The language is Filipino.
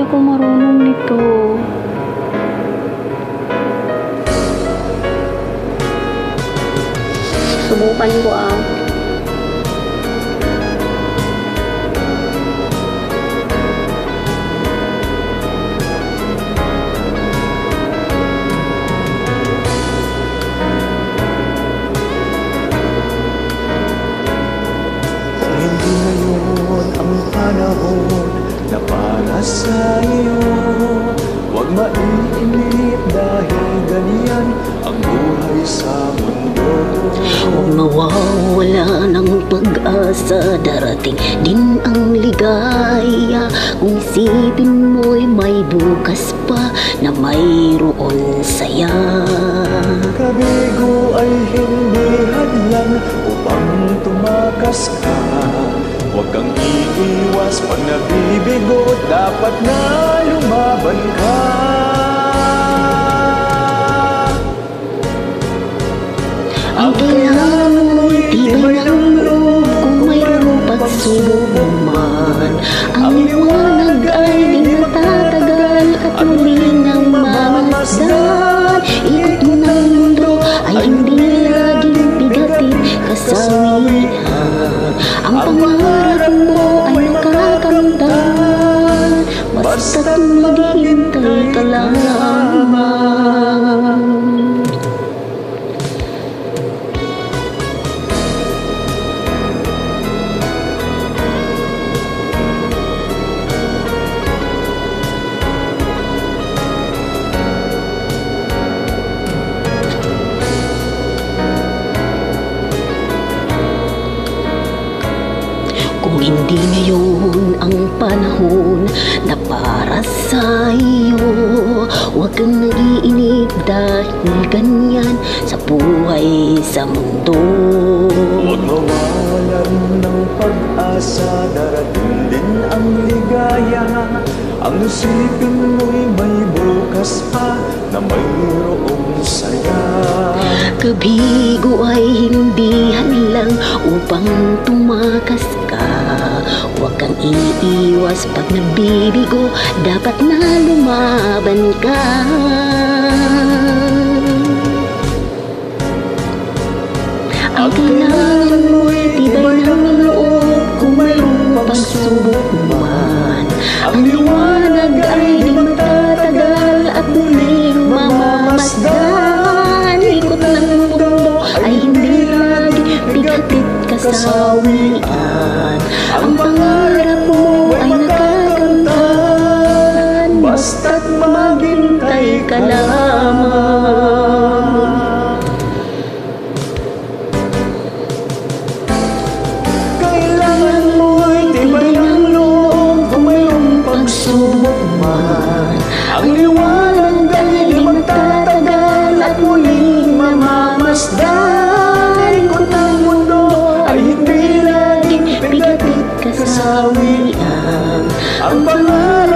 ako marunong nito. Subukan ko ah. Hindi ngayon ang panahon na para sa iyo. Huwag maiinip dahil ganyan ang buhay sa mundo. Huwag mawawala ng pag-asa, darating din ang ligaya. Kung isipin mo'y may bukas pa na mayroon saya. Kabigo ay hindi hadlang upang tumakas ka. Huwag kang iiwas pag nabibigo, dapat na lumaban ka. Ang kailangan mo'y tibay ng loob kung mayroong pagsubok man. Ang liwanag ay di matatagal at muli nang mamasdan. Ikot mo ng mundo ay hindi laging bigatin kasawian. Ang pangarap mo ay nakakamtan, basta't maghihintay ka lamang. Kung hindi ngayon ang panahon na para sa iyo, huwag kang nag-iinip dahil ganyan sa buhay sa mundo. Huwag mawalan ng pag-asa, darating din ang ligaya. Ang isipin mo'y may bukas pa na mayroong saya. Kabigo ay hindi hadlang upang tumakas ka. Huwag kang iiwas pag nabibigo, dapat na lumaban ka. Ang kailangan mo'y tibay ng loob kung mayroong pagsubok man. Ang liwanag ay di matatagal at muling mamamasdan. Ikot ng mundo ay hindi lagi bigatit kasawian. Ang pangarap mo ay nakakamtan, basta't maghintay ka lamang. Kailangan mo'y tibay ng loob kung mayroong pagsubok man. Ang liwanag ay di magtatagal at muling mamamasdan. Ikot ng mundo ay hindi laging bigatit kasawian. Ang pangarap